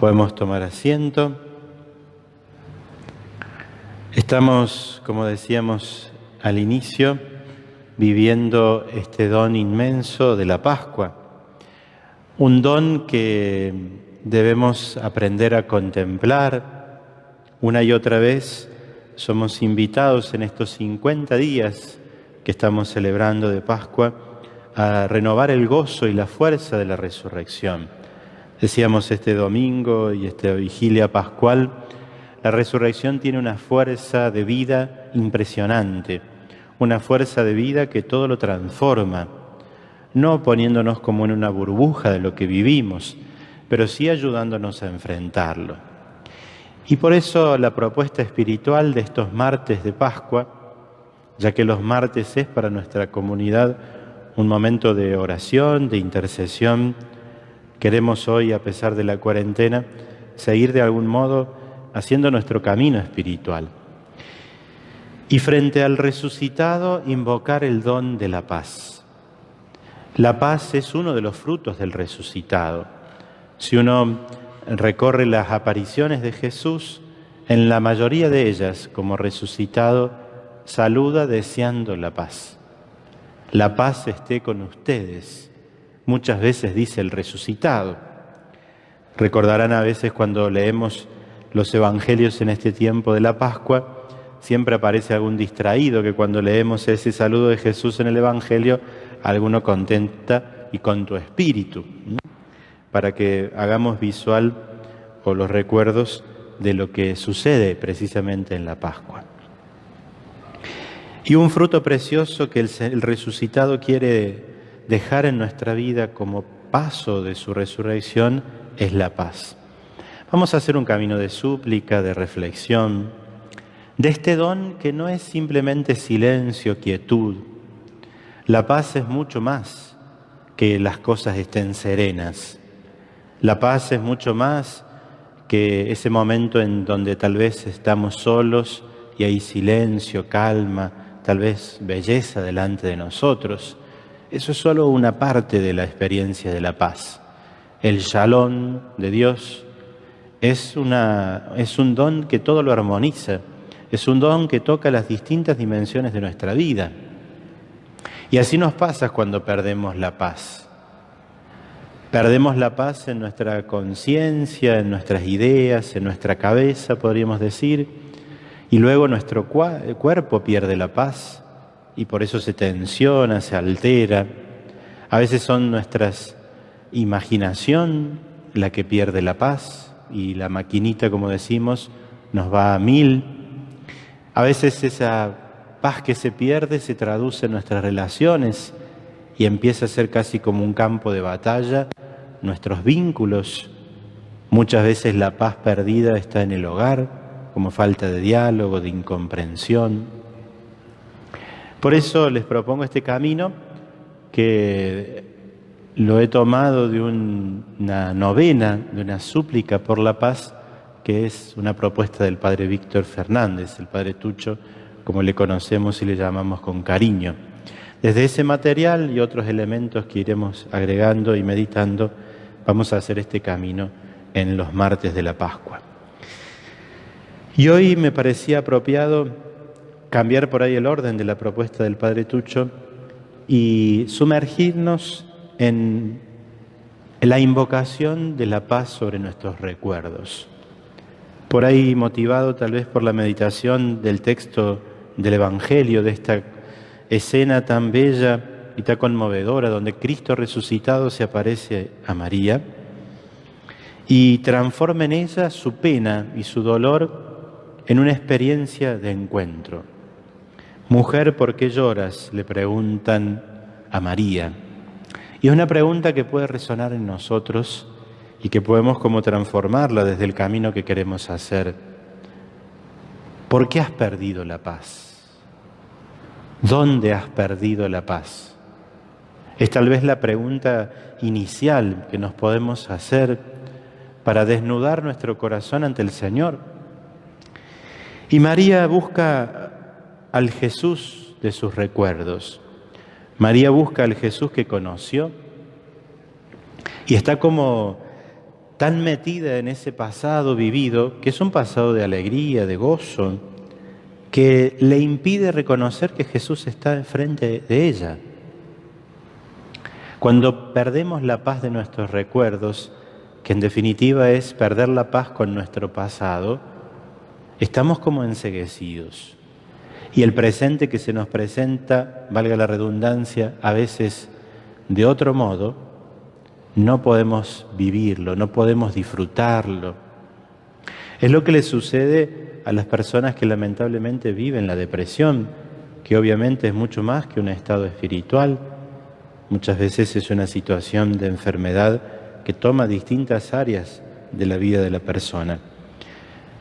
Podemos tomar asiento. Estamos, como decíamos al inicio, viviendo este don inmenso de la Pascua. Un don que debemos aprender a contemplar. Una y otra vez somos invitados en estos 50 días que estamos celebrando de Pascua a renovar el gozo y la fuerza de la resurrección. Decíamos este domingo y esta vigilia pascual, la resurrección tiene una fuerza de vida impresionante, una fuerza de vida que todo lo transforma, no poniéndonos como en una burbuja de lo que vivimos, pero sí ayudándonos a enfrentarlo. Y por eso la propuesta espiritual de estos martes de Pascua, ya que los martes es para nuestra comunidad un momento de oración, de intercesión, queremos hoy, a pesar de la cuarentena, seguir de algún modo haciendo nuestro camino espiritual. Y frente al resucitado, invocar el don de la paz. La paz es uno de los frutos del resucitado. Si uno recorre las apariciones de Jesús, en la mayoría de ellas, como resucitado, saluda deseando la paz. La paz esté con ustedes. Muchas veces dice el resucitado. Recordarán a veces cuando leemos los evangelios en este tiempo de la Pascua, siempre aparece algún distraído que cuando leemos ese saludo de Jesús en el evangelio, alguno contenta y con tu espíritu, para que hagamos visual o los recuerdos de lo que sucede precisamente en la Pascua. Y un fruto precioso que el resucitado quiere dejar en nuestra vida como paso de su resurrección es la paz. Vamos a hacer un camino de súplica, de reflexión, de este don que no es simplemente silencio, quietud. La paz es mucho más que las cosas estén serenas. La paz es mucho más que ese momento en donde tal vez estamos solos y hay silencio, calma, tal vez belleza delante de nosotros. Eso es solo una parte de la experiencia de la paz. El shalom de Dios es un don que todo lo armoniza, es un don que toca las distintas dimensiones de nuestra vida. Y así nos pasa cuando perdemos la paz. Perdemos la paz en nuestra conciencia, en nuestras ideas, en nuestra cabeza, podríamos decir, y luego nuestro cuerpo pierde la paz. Y por eso se tensiona, se altera. A veces son nuestras imaginación la que pierde la paz y la maquinita, como decimos, nos va a 1000. A veces esa paz que se pierde se traduce en nuestras relaciones y empieza a ser casi como un campo de batalla, nuestros vínculos. Muchas veces la paz perdida está en el hogar, como falta de diálogo, de incomprensión. Por eso les propongo este camino que lo he tomado de una novena, de una súplica por la paz, que es una propuesta del Padre Víctor Fernández, el Padre Tucho, como le conocemos y le llamamos con cariño. Desde ese material y otros elementos que iremos agregando y meditando, vamos a hacer este camino en los martes de la Pascua. Y hoy me parecía apropiado cambiar por ahí el orden de la propuesta del Padre Tucho y sumergirnos en la invocación de la paz sobre nuestros recuerdos. Por ahí motivado tal vez por la meditación del texto del Evangelio, de esta escena tan bella y tan conmovedora, donde Cristo resucitado se aparece a María y transforma en ella su pena y su dolor en una experiencia de encuentro. Mujer, ¿por qué lloras?, le preguntan a María. Y es una pregunta que puede resonar en nosotros y que podemos como transformarla desde el camino que queremos hacer. ¿Por qué has perdido la paz? ¿Dónde has perdido la paz? Es tal vez la pregunta inicial que nos podemos hacer para desnudar nuestro corazón ante el Señor. Y María busca al Jesús de sus recuerdos. María busca al Jesús que conoció y está como tan metida en ese pasado vivido, que es un pasado de alegría, de gozo, que le impide reconocer que Jesús está enfrente de ella. Cuando perdemos la paz de nuestros recuerdos, que en definitiva es perder la paz con nuestro pasado, estamos como enceguecidos. Y el presente que se nos presenta, valga la redundancia, a veces de otro modo, no podemos vivirlo, no podemos disfrutarlo. Es lo que le sucede a las personas que lamentablemente viven la depresión, que obviamente es mucho más que un estado espiritual. Muchas veces es una situación de enfermedad que toma distintas áreas de la vida de la persona.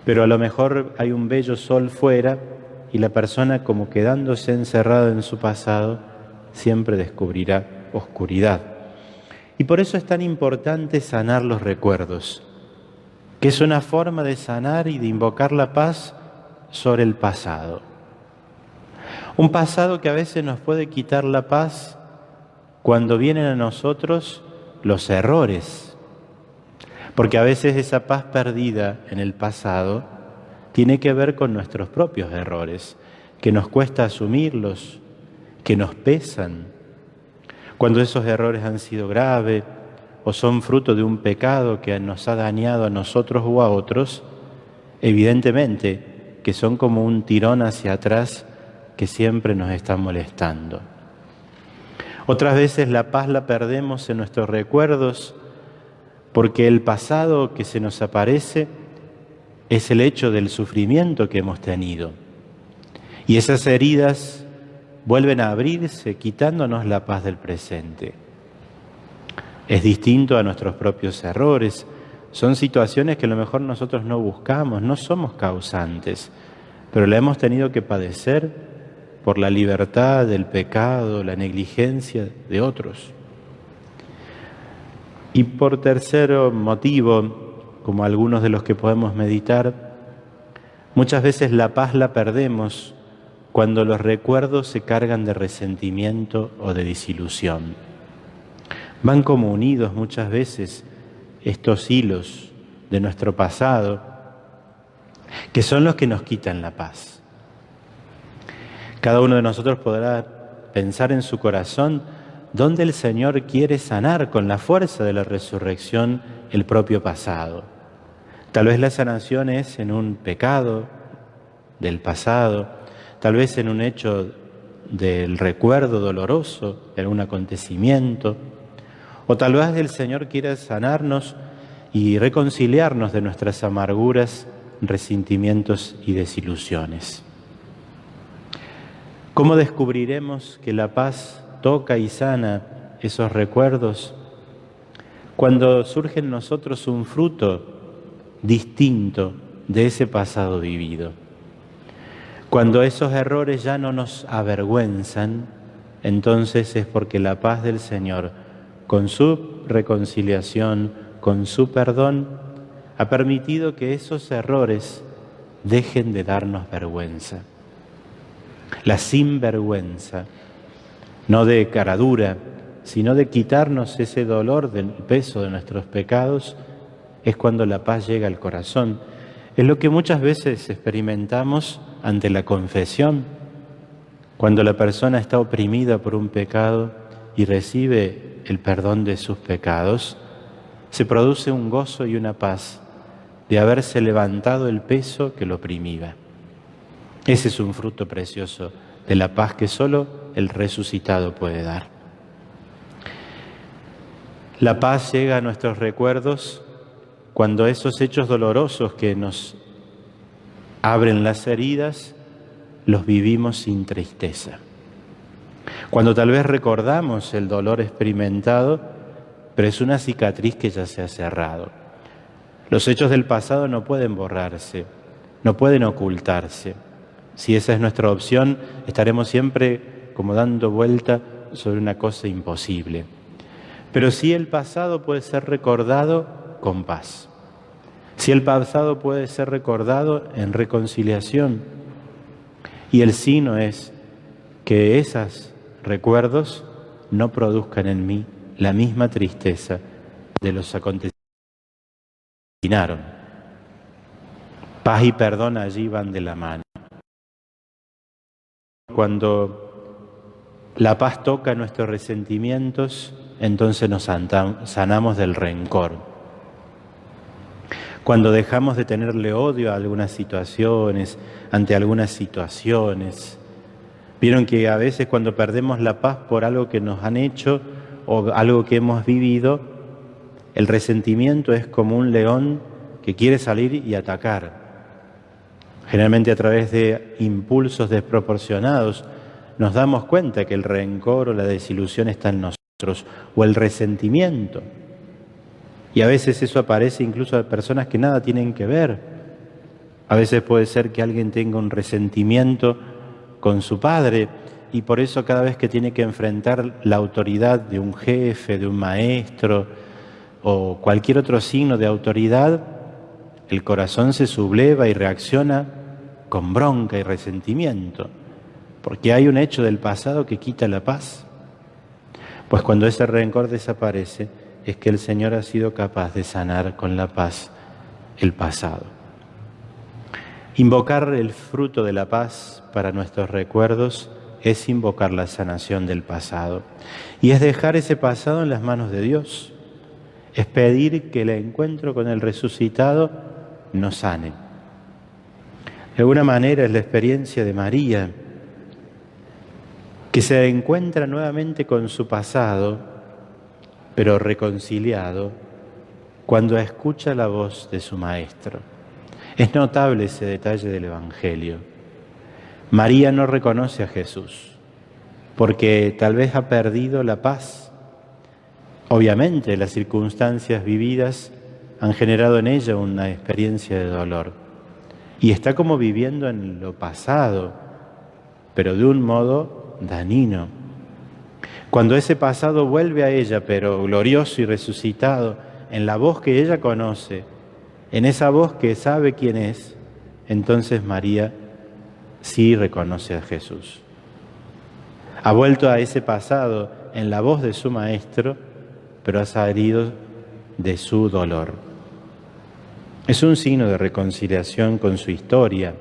Pero a lo mejor hay un bello sol fuera y la persona, como quedándose encerrada en su pasado, siempre descubrirá oscuridad. Y por eso es tan importante sanar los recuerdos, que es una forma de sanar y de invocar la paz sobre el pasado. Un pasado que a veces nos puede quitar la paz cuando vienen a nosotros los errores, porque a veces esa paz perdida en el pasado tiene que ver con nuestros propios errores, que nos cuesta asumirlos, que nos pesan. Cuando esos errores han sido graves o son fruto de un pecado que nos ha dañado a nosotros o a otros, evidentemente que son como un tirón hacia atrás que siempre nos está molestando. Otras veces la paz la perdemos en nuestros recuerdos porque el pasado que se nos aparece es el hecho del sufrimiento que hemos tenido. Y esas heridas vuelven a abrirse quitándonos la paz del presente. Es distinto a nuestros propios errores. Son situaciones que a lo mejor nosotros no buscamos, no somos causantes, pero la hemos tenido que padecer por la libertad del pecado, la negligencia de otros. Y por tercer motivo, como algunos de los que podemos meditar, muchas veces la paz la perdemos cuando los recuerdos se cargan de resentimiento o de desilusión. Van como unidos muchas veces estos hilos de nuestro pasado, que son los que nos quitan la paz. Cada uno de nosotros podrá pensar en su corazón dónde el Señor quiere sanar con la fuerza de la resurrección el propio pasado. Tal vez la sanación es en un pecado del pasado, tal vez en un hecho del recuerdo doloroso de algún acontecimiento, o tal vez el Señor quiera sanarnos y reconciliarnos de nuestras amarguras, resentimientos y desilusiones. ¿Cómo descubriremos que la paz toca y sana esos recuerdos? Cuando surge en nosotros un fruto distinto de ese pasado vivido. Cuando esos errores ya no nos avergüenzan, entonces es porque la paz del Señor, con su reconciliación, con su perdón, ha permitido que esos errores dejen de darnos vergüenza. La sinvergüenza, no de cara dura, sino de quitarnos ese dolor del peso de nuestros pecados, es cuando la paz llega al corazón. Es lo que muchas veces experimentamos ante la confesión, cuando la persona está oprimida por un pecado y recibe el perdón de sus pecados, se produce un gozo y una paz de haberse levantado el peso que lo oprimía. Ese es un fruto precioso de la paz que solo el resucitado puede dar. La paz llega a nuestros recuerdos cuando esos hechos dolorosos que nos abren las heridas, los vivimos sin tristeza. Cuando tal vez recordamos el dolor experimentado, pero es una cicatriz que ya se ha cerrado. Los hechos del pasado no pueden borrarse, no pueden ocultarse. Si esa es nuestra opción, estaremos siempre como dando vuelta sobre una cosa imposible. Pero sí el pasado puede ser recordado con paz. Si el pasado puede ser recordado en reconciliación. Y el signo es que esos recuerdos no produzcan en mí la misma tristeza de los acontecimientos. asesinaron. Paz y perdón allí van de la mano. Cuando la paz toca nuestros resentimientos, entonces nos sanamos del rencor. Cuando dejamos de tenerle odio a algunas situaciones, ante algunas situaciones. Vieron que a veces cuando perdemos la paz por algo que nos han hecho o algo que hemos vivido, el resentimiento es como un león que quiere salir y atacar. Generalmente a través de impulsos desproporcionados nos damos cuenta que el rencor o la desilusión está en nosotros, o el resentimiento. Y a veces eso aparece incluso a personas que nada tienen que ver. A veces puede ser que alguien tenga un resentimiento con su padre y por eso cada vez que tiene que enfrentar la autoridad de un jefe, de un maestro o cualquier otro signo de autoridad, el corazón se subleva y reacciona con bronca y resentimiento, porque hay un hecho del pasado que quita la paz. Pues cuando ese rencor desaparece, es que el Señor ha sido capaz de sanar con la paz el pasado. Invocar el fruto de la paz para nuestros recuerdos es invocar la sanación del pasado. Y es dejar ese pasado en las manos de Dios. Es pedir que el encuentro con el resucitado nos sane. De alguna manera es la experiencia de María, que se encuentra nuevamente con su pasado, pero reconciliado, cuando escucha la voz de su Maestro. Es notable ese detalle del Evangelio. María no reconoce a Jesús, porque tal vez ha perdido la paz. Obviamente, las circunstancias vividas han generado en ella una experiencia de dolor. Y está como viviendo en lo pasado, pero de un modo dañino. Cuando ese pasado vuelve a ella, pero glorioso y resucitado, en la voz que ella conoce, en esa voz que sabe quién es, entonces María sí reconoce a Jesús. Ha vuelto a ese pasado en la voz de su Maestro, pero ha salido de su dolor. Es un signo de reconciliación con su historia.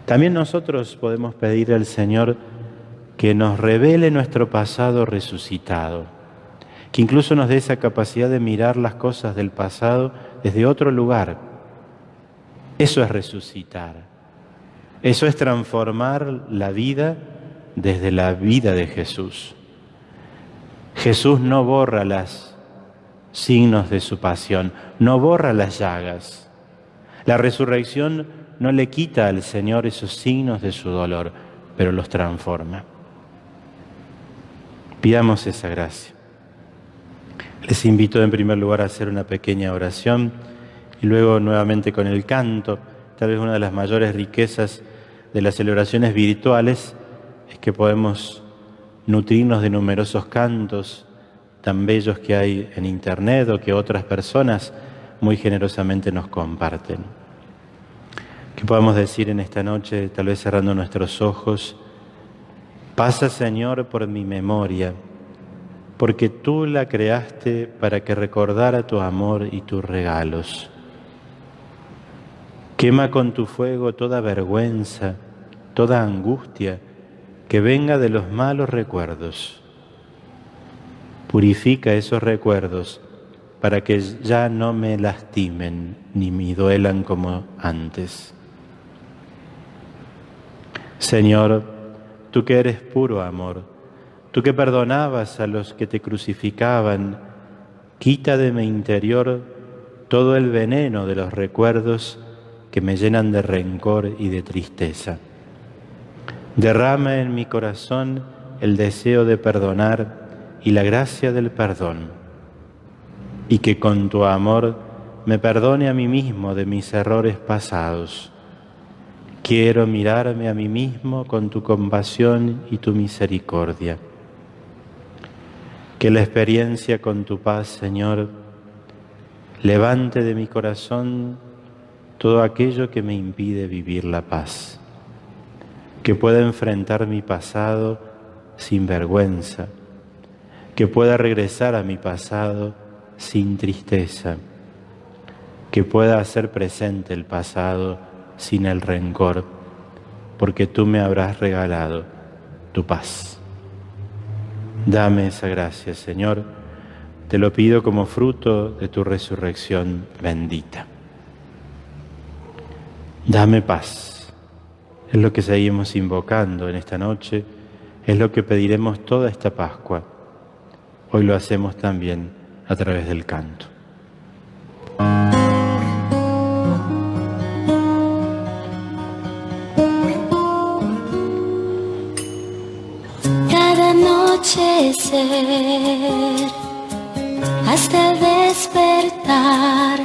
También nosotros podemos pedir al Señor que nos revele nuestro pasado resucitado, que incluso nos dé esa capacidad de mirar las cosas del pasado desde otro lugar. Eso es resucitar. Eso es transformar la vida desde la vida de Jesús. Jesús no borra los signos de su pasión, no borra las llagas. La resurrección no le quita al Señor esos signos de su dolor, pero los transforma. Pidamos esa gracia. Les invito en primer lugar a hacer una pequeña oración y luego nuevamente con el canto. Tal vez una de las mayores riquezas de las celebraciones virtuales es que podemos nutrirnos de numerosos cantos tan bellos que hay en internet o que otras personas muy generosamente nos comparten. Que podamos decir en esta noche, tal vez cerrando nuestros ojos: pasa, Señor, por mi memoria, porque tú la creaste para que recordara tu amor y tus regalos. Quema con tu fuego toda vergüenza, toda angustia que venga de los malos recuerdos. Purifica esos recuerdos para que ya no me lastimen ni me duelan como antes. Señor, tú que eres puro amor, tú que perdonabas a los que te crucificaban, quita de mi interior todo el veneno de los recuerdos que me llenan de rencor y de tristeza. Derrama en mi corazón el deseo de perdonar y la gracia del perdón, y que con tu amor me perdone a mí mismo de mis errores pasados. Quiero mirarme a mí mismo con tu compasión y tu misericordia. Que la experiencia con tu paz, Señor, levante de mi corazón todo aquello que me impide vivir la paz. Que pueda enfrentar mi pasado sin vergüenza. Que pueda regresar a mi pasado sin tristeza. que pueda hacer presente el pasado sin el rencor, porque tú me habrás regalado tu paz. Dame esa gracia, Señor, te lo pido como fruto de tu resurrección bendita. Dame paz, es lo que seguimos invocando en esta noche, es lo que pediremos toda esta Pascua. Hoy lo hacemos también a través del canto. Cada anochecer hasta el despertar.